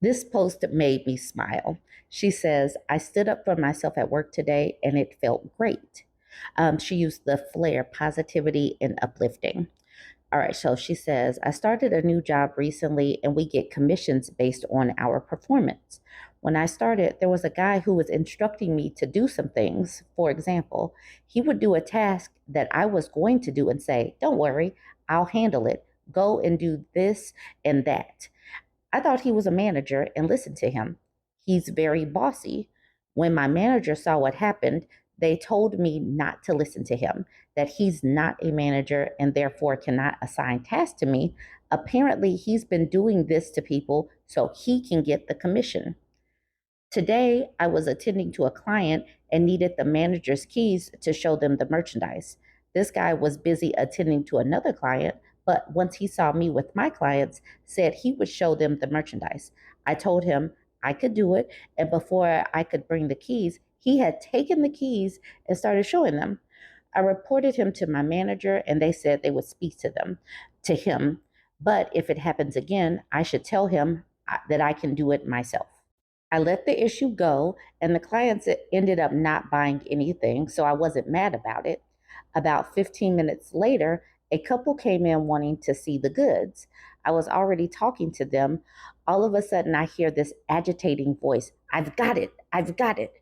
This post made me smile. She says, I stood up for myself at work today and it felt great. She used the flair, positivity, and uplifting. All right, so she says, I started a new job recently and we get commissions based on our performance. When I started, there was a guy who was instructing me to do some things. For example, he would do a task that I was going to do and say, don't worry, I'll handle it. Go and do this and that. I thought he was a manager and listened to him. He's very bossy. When my manager saw what happened, they told me not to listen to him, that he's not a manager and therefore cannot assign tasks to me. Apparently, he's been doing this to people so he can get the commission. Today, I was attending to a client and needed the manager's keys to show them the merchandise. This guy was busy attending to another client, but once he saw me with my clients, said he would show them the merchandise. I told him I could do it, and before I could bring the keys, he had taken the keys and started showing them. I reported him to my manager, and they said they would speak to him. But if it happens again, I should tell him that I can do it myself. I let the issue go, and the clients ended up not buying anything, so I wasn't mad about it. About 15 minutes later, a couple came in wanting to see the goods. I was already talking to them. All of a sudden, I hear this agitating voice, I've got it, I've got it.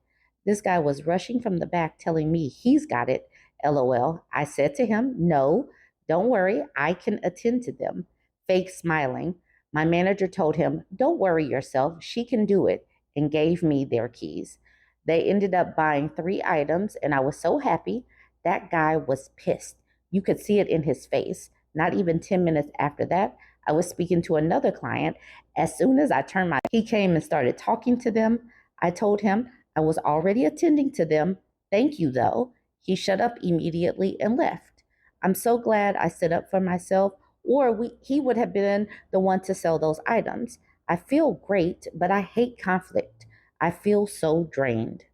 This guy was rushing from the back telling me he's got it. LOL. I said to him, no, don't worry, I can attend to them. Fake smiling. My manager told him, don't worry yourself, she can do it, and gave me their keys. They ended up buying 3 items, and I was so happy. That guy was pissed. You could see it in his face. Not even 10 minutes after that, I was speaking to another client. As soon as I turned he came and started talking to them. I told him I was already attending to them. Thank you, though. He shut up immediately and left. I'm so glad I stood up for myself, or he would have been the one to sell those items. I feel great, but I hate conflict. I feel so drained.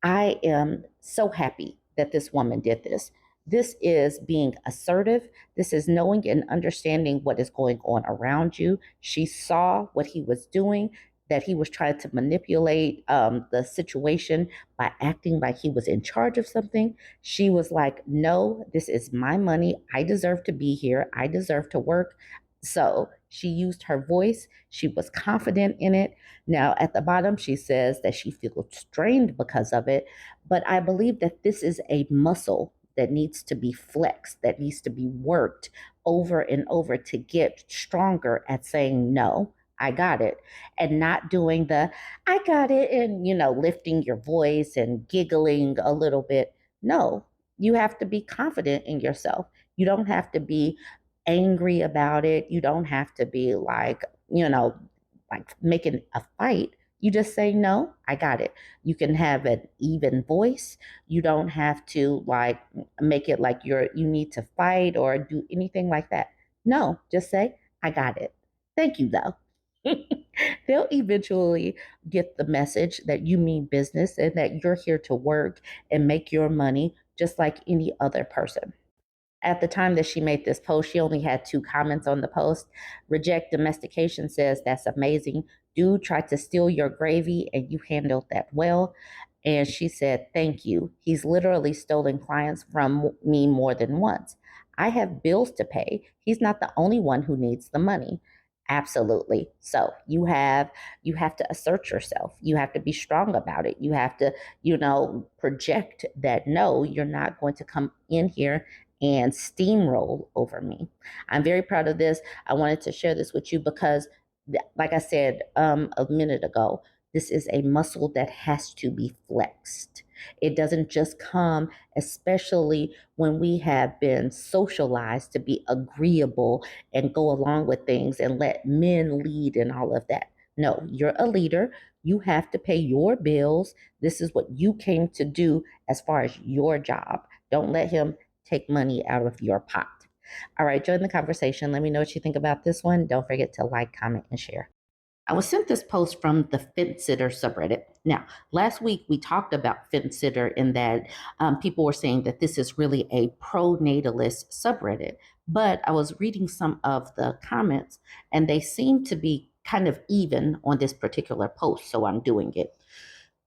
I am so happy that this woman did this. This is being assertive. This is knowing and understanding what is going on around you. She saw what he was doing, that he was trying to manipulate the situation by acting like he was in charge of something. She was like, no, this is my money. I deserve to be here. I deserve to work. So she used her voice. She was confident in it. Now, at the bottom, she says that she feels strained because of it. But I believe that this is a muscle that needs to be flexed, that needs to be worked over and over to get stronger at saying, no, I got it. And not doing the, I got it, and, lifting your voice and giggling a little bit. No, you have to be confident in yourself. You don't have to be angry about it. You don't have to be like making a fight. You just say, no, I got it. You can have an even voice. You don't have to like make it like you need to fight or do anything like that. No, just say, I got it. Thank you though. They'll eventually get the message that you mean business and that you're here to work and make your money just like any other person. At the time that she made this post, she only had 2 comments on the post. Reject Domestication says, that's amazing. Dude tried to steal your gravy and you handled that well. And she said, thank you. He's literally stolen clients from me more than once. I have bills to pay. He's not the only one who needs the money. Absolutely. So you have to assert yourself. You have to be strong about it. You have to, project that no, you're not going to come in here and steamroll over me. I'm very proud of this. I wanted to share this with you because, like I said a minute ago, this is a muscle that has to be flexed. It doesn't just come, especially when we have been socialized to be agreeable and go along with things and let men lead and all of that. No, you're a leader. You have to pay your bills. This is what you came to do as far as your job. Don't let him take money out of your pot. All right, join the conversation. Let me know what you think about this one. Don't forget to like, comment, and share. I was sent this post from the Fence Sitter subreddit. Now, last week we talked about Fence Sitter in that people were saying that this is really a pro-natalist subreddit. But I was reading some of the comments and they seem to be kind of even on this particular post, so I'm doing it.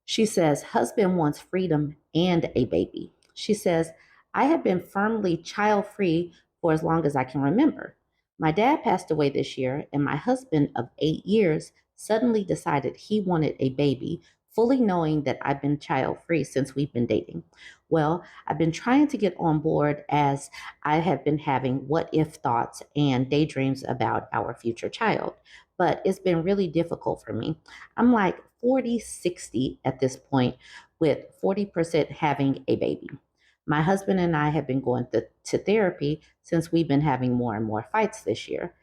She says, husband wants freedom and a baby. She says, I have been firmly child free for as long as I can remember. My dad passed away this year, and my husband of 8 years suddenly decided he wanted a baby, fully knowing that I've been child free since we've been dating. Well, I've been trying to get on board as I have been having what if thoughts and daydreams about our future child, but it's been really difficult for me. I'm like 40-60 at this point, with 40% having a baby. My husband and I have been going to therapy since we've been having more and more fights this year.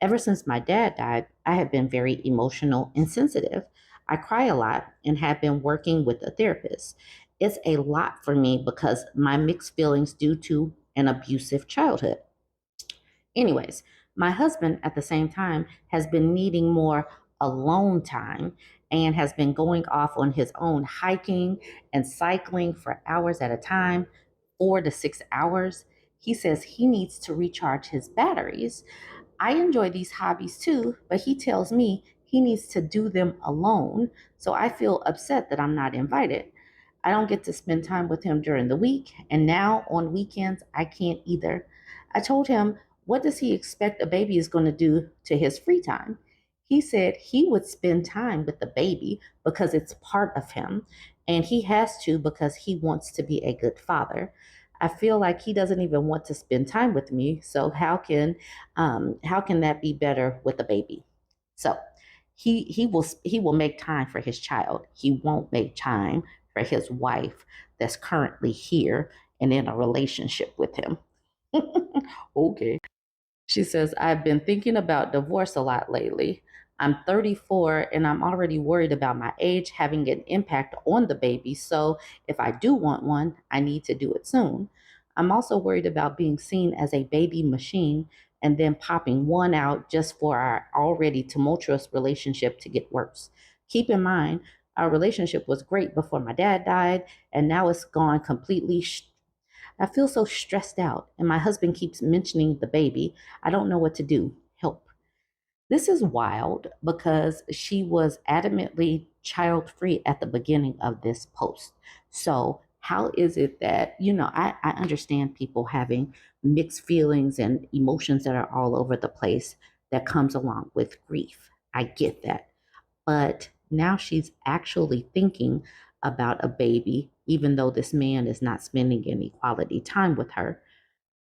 Ever since my dad died, I have been very emotional and sensitive. I cry a lot and have been working with a therapist. It's a lot for me because my mixed feelings due to an abusive childhood. Anyways, my husband at the same time has been needing more alone time and has been going off on his own hiking and cycling for hours at a time, 4 to 6 hours. He says he needs to recharge his batteries. I enjoy these hobbies too, but he tells me he needs to do them alone. So I feel upset that I'm not invited. I don't get to spend time with him during the week, and now on weekends, I can't either. I told him, what does he expect a baby is going to do to his free time? He said he would spend time with the baby because it's part of him, and he has to because he wants to be a good father. I feel like he doesn't even want to spend time with me. So how can that be better with a baby? So he will make time for his child. He won't make time for his wife that's currently here and in a relationship with him. Okay. She says, I've been thinking about divorce a lot lately. I'm 34 and I'm already worried about my age having an impact on the baby. So if I do want one, I need to do it soon. I'm also worried about being seen as a baby machine and then popping one out just for our already tumultuous relationship to get worse. Keep in mind, our relationship was great before my dad died, and now it's gone completely. I feel so stressed out, and my husband keeps mentioning the baby. I don't know what to do. Help. This is wild because she was adamantly child free at the beginning of this post. So, how is it that, I understand people having mixed feelings and emotions that are all over the place that comes along with grief. I get that. But now she's actually thinking about a baby, even though this man is not spending any quality time with her.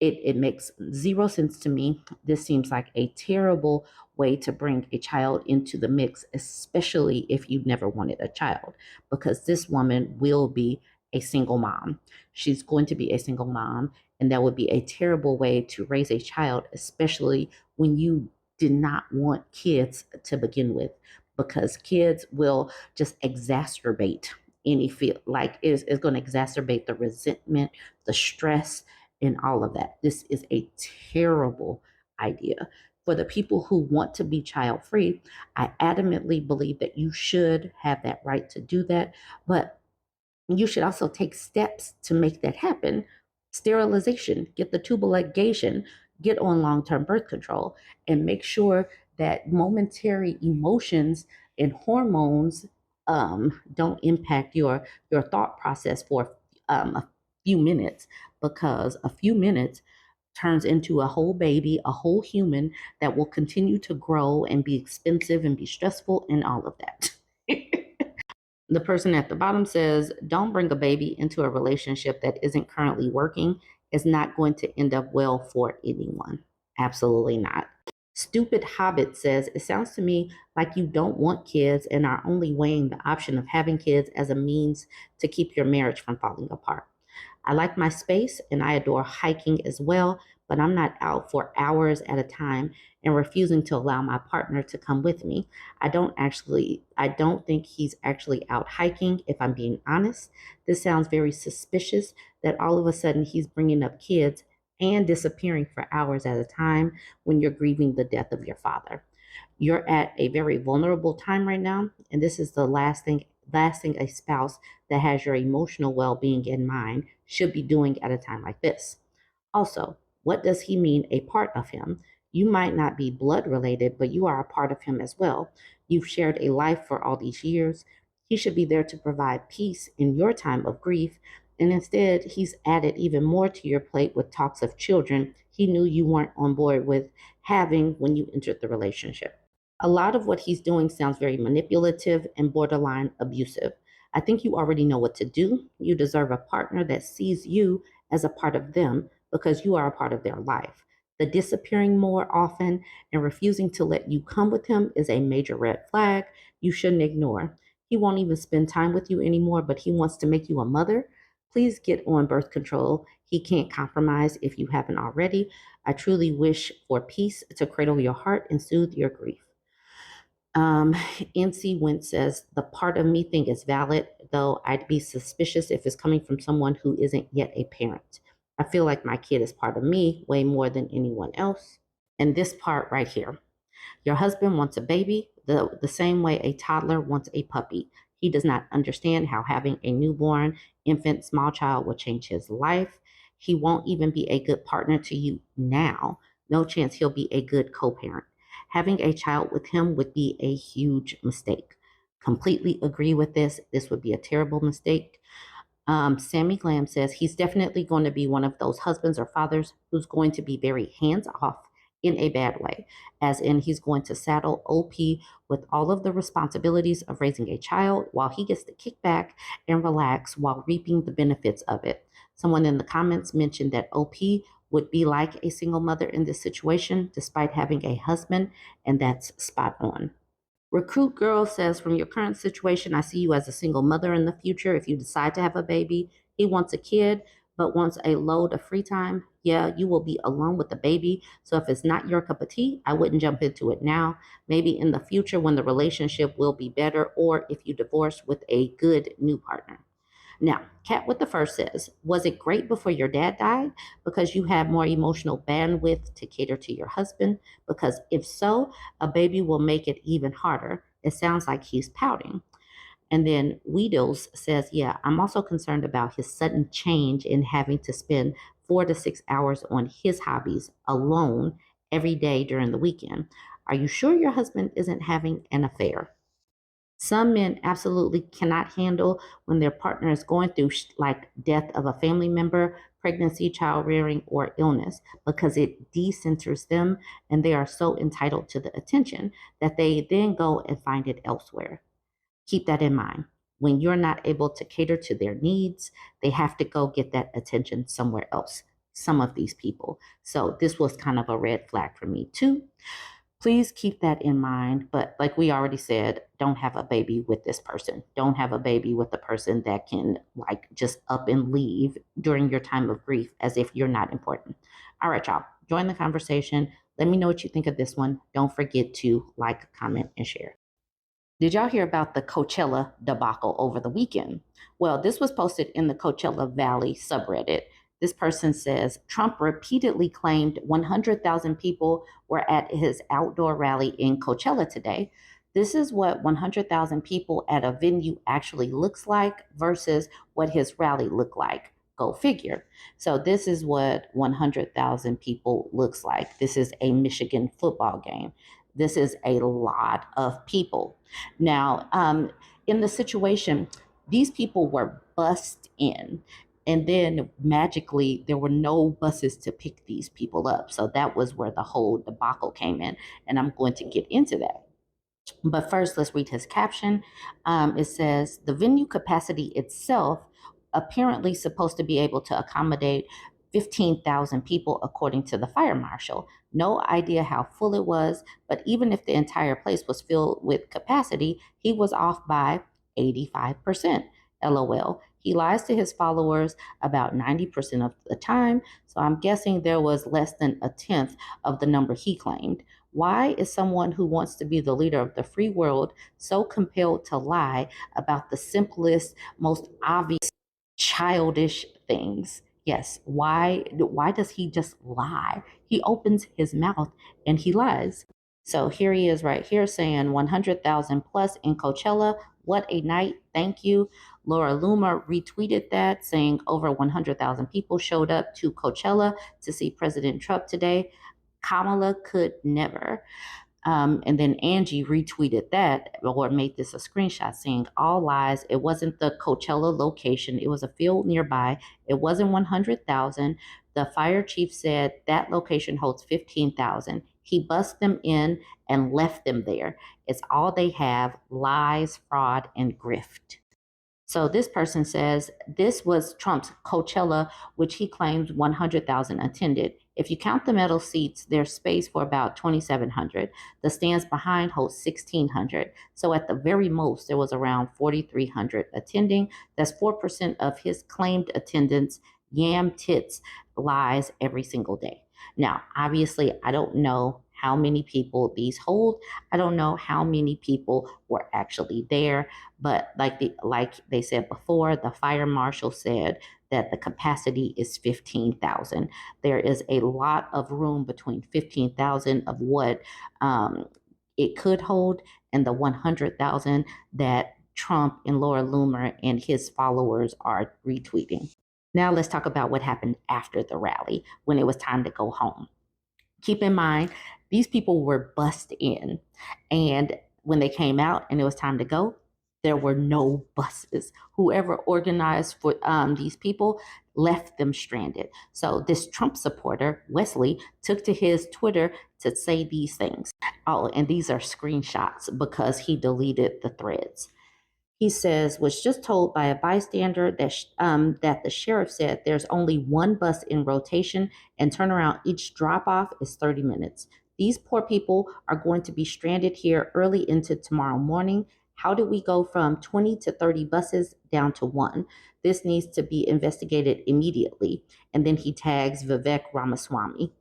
It makes zero sense to me. This seems like a terrible way to bring a child into the mix, especially if you've never wanted a child, because this woman will be a single mom. She's going to be a single mom, and that would be a terrible way to raise a child, especially when you did not want kids to begin with, because kids will just exacerbate any feel like is going to exacerbate the resentment, the stress, and all of that. This is a terrible idea. For the people who want to be child free, I adamantly believe that you should have that right to do that. But you should also take steps to make that happen. Sterilization, get the tubal ligation, get on long term birth control, and make sure that momentary emotions and hormones don't impact your thought process for a few minutes, because a few minutes turns into a whole baby, a whole human that will continue to grow and be expensive and be stressful and all of that. The person at the bottom says, don't bring a baby into a relationship that isn't currently working. It's not going to end up well for anyone. Absolutely not. Stupid Hobbit says, it sounds to me like you don't want kids and are only weighing the option of having kids as a means to keep your marriage from falling apart. I like my space and I adore hiking as well, but I'm not out for hours at a time and refusing to allow my partner to come with me. I don't think he's actually out hiking, if I'm being honest. This sounds very suspicious that all of a sudden he's bringing up kids and disappearing for hours at a time when you're grieving the death of your father. You're at a very vulnerable time right now, and this is the last thing a spouse that has your emotional well-being in mind should be doing at a time like this. Also, what does he mean a part of him? You might not be blood related, but you are a part of him as well. You've shared a life for all these years. He should be there to provide peace in your time of grief. And instead, he's added even more to your plate with talks of children he knew you weren't on board with having when you entered the relationship. A lot of what he's doing sounds very manipulative and borderline abusive. I think you already know what to do. You deserve a partner that sees you as a part of them because you are a part of their life. The disappearing more often and refusing to let you come with him is a major red flag you shouldn't ignore. He won't even spend time with you anymore, but he wants to make you a mother. Please get on birth control. He can't compromise if you haven't already. I truly wish for peace to cradle your heart and soothe your grief. NC Went says, the part of me thing is valid, though I'd be suspicious if it's coming from someone who isn't yet a parent. I feel like my kid is part of me way more than anyone else. And this part right here. Your husband wants a baby the same way a toddler wants a puppy. He does not understand how having a newborn, infant, small child will change his life. He won't even be a good partner to you now. No chance he'll be a good co parent. Having a child with him would be a huge mistake. Completely agree with this. This would be a terrible mistake. Sammy Glam says he's definitely going to be one of those husbands or fathers who's going to be very hands off in a bad way, as in he's going to saddle OP with all of the responsibilities of raising a child while he gets to kick back and relax while reaping the benefits of it. Someone in the comments mentioned that OP would be like a single mother in this situation despite having a husband, and that's spot on. Recruit Girl says, from your current situation, I see you as a single mother in the future. If you decide to have a baby, he wants a kid, but wants a load of free time. Yeah, you will be alone with the baby. So if it's not your cup of tea, I wouldn't jump into it now. Maybe in the future when the relationship will be better, or if you divorce with a good new partner. Now, Cat with the Fur says, was it great before your dad died because you had more emotional bandwidth to cater to your husband? Because if so, a baby will make it even harder. It sounds like he's pouting. And then Weedles says, yeah, I'm also concerned about his sudden change in having to spend 4 to 6 hours on his hobbies alone every day during the weekend. Are you sure your husband isn't having an affair? Some men absolutely cannot handle when their partner is going through like death of a family member, pregnancy, child rearing, or illness because it decenters them and they are so entitled to the attention that they then go and find it elsewhere. Keep that in mind. When you're not able to cater to their needs, they have to go get that attention somewhere else. Some of these people. So this was kind of a red flag for me too. Please keep that in mind. But like we already said, don't have a baby with this person. Don't have a baby with a person that can like just up and leave during your time of grief as if you're not important. All right, y'all. Join the conversation. Let me know what you think of this one. Don't forget to like, comment, and share. Did y'all hear about the Coachella debacle over the weekend? Well, this was posted in the Coachella Valley subreddit. This person says Trump repeatedly claimed 100,000 people were at his outdoor rally in Coachella today. This is what 100,000 people at a venue actually looks like versus what his rally looked like. Go figure. So this is what 100,000 people looks like. This is a Michigan football game. This is a lot of people. Now, in the situation, these people were bussed in, and then magically there were no buses to pick these people up. So that was where the whole debacle came in, and I'm going to get into that. But first, let's read his caption. It says, the venue capacity itself apparently supposed to be able to accommodate 15,000 people, according to the fire marshal. No idea how full it was, but even if the entire place was filled with capacity, he was off by 85%. LOL. He lies to his followers about 90% of the time, so I'm guessing there was less than a tenth of the number he claimed. Why is someone who wants to be the leader of the free world so compelled to lie about the simplest, most obvious, childish things? Yes, why does he just lie? He opens his mouth and he lies. So here he is right here saying 100,000 plus in Coachella. What a night. Thank you. Laura Luma retweeted that saying over 100,000 people showed up to Coachella to see President Trump today. Kamala could never. And then Angie retweeted that or made this a screenshot saying, all lies. It wasn't the Coachella location. It was a field nearby. It wasn't 100,000. The fire chief said that location holds 15,000. He bussed them in and left them there. It's all they have: lies, fraud, and grift. So this person says this was Trump's Coachella, which he claims 100,000 attended. If you count the metal seats, there's space for about 2,700. The stands behind hold 1,600. So at the very most, there was around 4,300 attending. That's 4% of his claimed attendance. Yam tits lies every single day. Now, obviously, I don't know how many people these hold. I don't know how many people were actually there. But like they said before, the fire marshal said that the capacity is 15,000. There is a lot of room between 15,000 of what it could hold and the 100,000 that Trump and Laura Loomer and his followers are retweeting. Now let's talk about what happened after the rally when it was time to go home. Keep in mind, these people were bussed in, and when they came out and it was time to go, there were no buses. Whoever organized for these people left them stranded. So this Trump supporter, Wesley, took to his Twitter to say these things. Oh, and these are screenshots because he deleted the threads. He says, was just told by a bystander that the sheriff said there's only one bus in rotation and turnaround each drop off is 30 minutes. These poor people are going to be stranded here early into tomorrow morning. How did we go from 20 to 30 buses down to one? This needs to be investigated immediately. And then he tags Vivek Ramaswamy.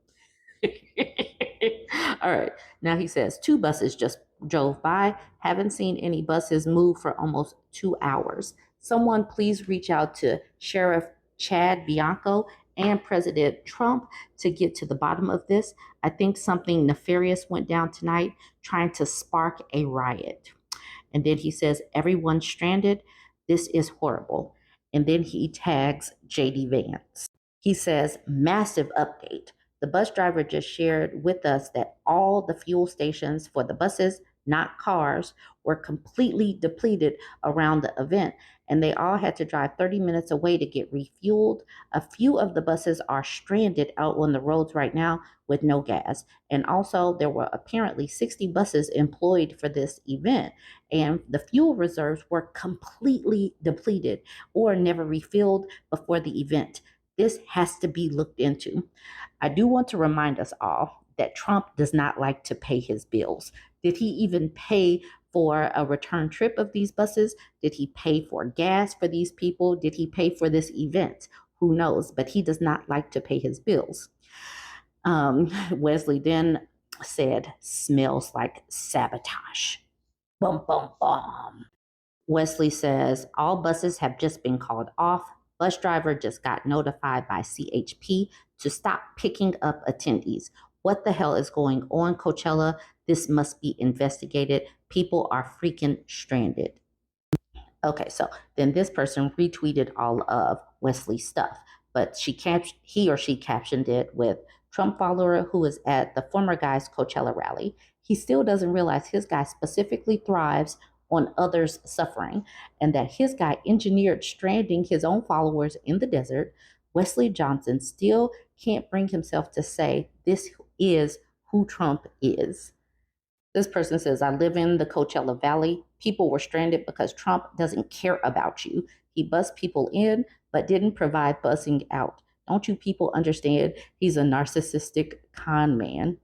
All right. Now he says 2 buses just drove by. Haven't seen any buses move for almost 2 hours. Someone please reach out to Sheriff Chad Bianco and President Trump to get to the bottom of this. I think something nefarious went down tonight, trying to spark a riot. And then he says, everyone's stranded. This is horrible. And then he tags JD Vance. He says, massive update. The bus driver just shared with us that all the fuel stations for the buses, not cars, were completely depleted around the event, and they all had to drive 30 minutes away to get refueled. A few of the buses are stranded out on the roads right now with no gas. And also, there were apparently 60 buses employed for this event, and the fuel reserves were completely depleted or never refilled before the event. This has to be looked into. I do want to remind us all that Trump does not like to pay his bills. Did he even pay for a return trip of these buses? Did he pay for gas for these people? Did he pay for this event? Who knows? But he does not like to pay his bills. Wesley then said, smells like sabotage. Bum, bum, bum. Wesley says, all buses have just been called off. Bus driver just got notified by CHP to stop picking up attendees. What the hell is going on, Coachella? This must be investigated. People are freaking stranded. Okay, so then this person retweeted all of Wesley's stuff, but he or she captioned it with Trump follower who is at the former guy's Coachella rally. He still doesn't realize his guy specifically thrives on others suffering, and that his guy engineered stranding his own followers in the desert. Wesley Johnson still can't bring himself to say this is who Trump is. This person says, I live in the Coachella Valley. People were stranded because Trump doesn't care about you. He bussed people in, but didn't provide bussing out. Don't you people understand? He's a narcissistic con man.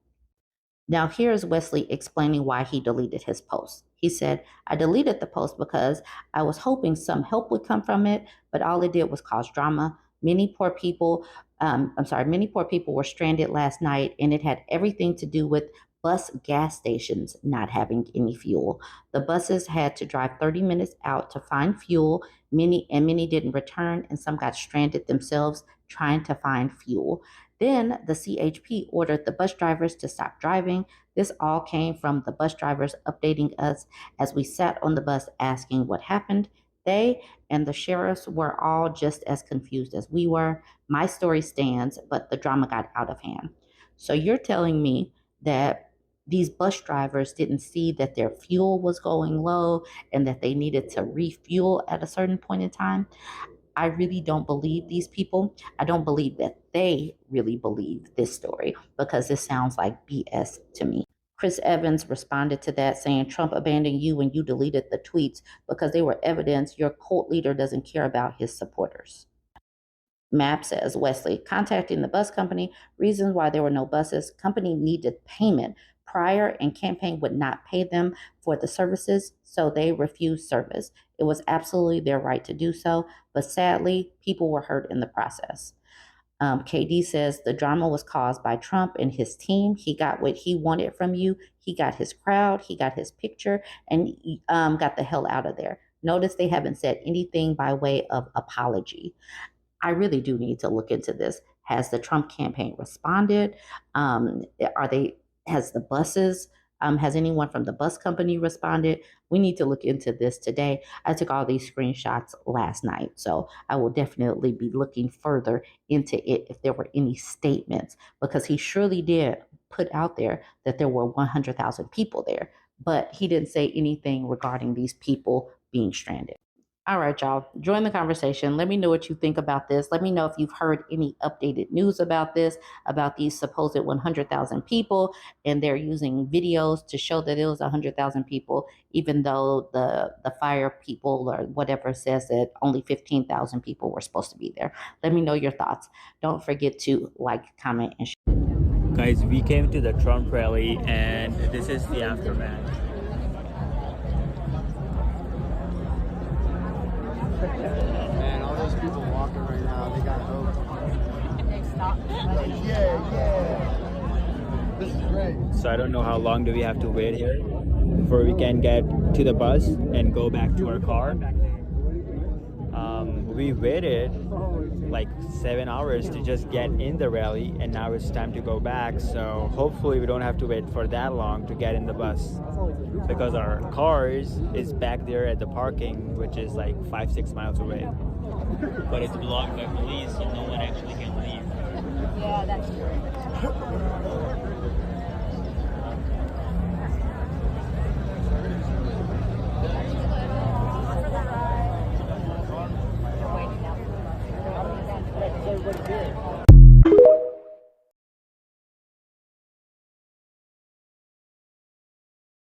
Now, here's Wesley explaining why he deleted his post. He said, I deleted the post because I was hoping some help would come from it, but all it did was cause drama. Many poor people were stranded last night, and it had everything to do with bus gas stations not having any fuel. The buses had to drive 30 minutes out to find fuel. Many didn't return, and some got stranded themselves trying to find fuel. Then the CHP ordered the bus drivers to stop driving. This all came from the bus drivers updating us as we sat on the bus asking what happened. They and the sheriffs were all just as confused as we were. My story stands, but the drama got out of hand. So you're telling me that these bus drivers didn't see that their fuel was going low and that they needed to refuel at a certain point in time? I really don't believe these people. I don't believe that they really believe this story because this sounds like BS to me. Chris Evans responded to that saying Trump abandoned you when you deleted the tweets because they were evidence your cult leader doesn't care about his supporters. Map says Wesley contacting the bus company, reasons why there were no buses. Company needed payment prior and campaign would not pay them for the services, so they refused service. It was absolutely their right to do so, but sadly, people were hurt in the process. KD says the drama was caused by Trump and his team. He got what he wanted from you. He got his crowd, he got his picture, and got the hell out of there. Notice they haven't said anything by way of apology. I really do need to look into this. Has the Trump campaign responded? Are they? Has the buses? Has anyone from the bus company responded? We need to look into this today. I took all these screenshots last night, so I will definitely be looking further into it if there were any statements, because he surely did put out there that there were 100,000 people there, but he didn't say anything regarding these people being stranded. All right, y'all, join the conversation. Let me know what you think about this. Let me know if you've heard any updated news about this, about these supposed 100,000 people, and they're using videos to show that it was 100,000 people, even though the fire people or whatever says that only 15,000 people were supposed to be there. Let me know your thoughts. Don't forget to like, comment, and share. Guys, we came to the Trump rally, and this is the aftermath. Man, all those people walking right now, they got hope. They stopped. Yeah. This is great. So I don't know how long do we have to wait here before we can get to the bus and go back to our car. We waited like 7 hours to just get in the rally, and now it's time to go back. So hopefully we don't have to wait for that long to get in the bus, because our cars is back there at the parking, which is like 5-6 miles away. But it's blocked by police, so no one actually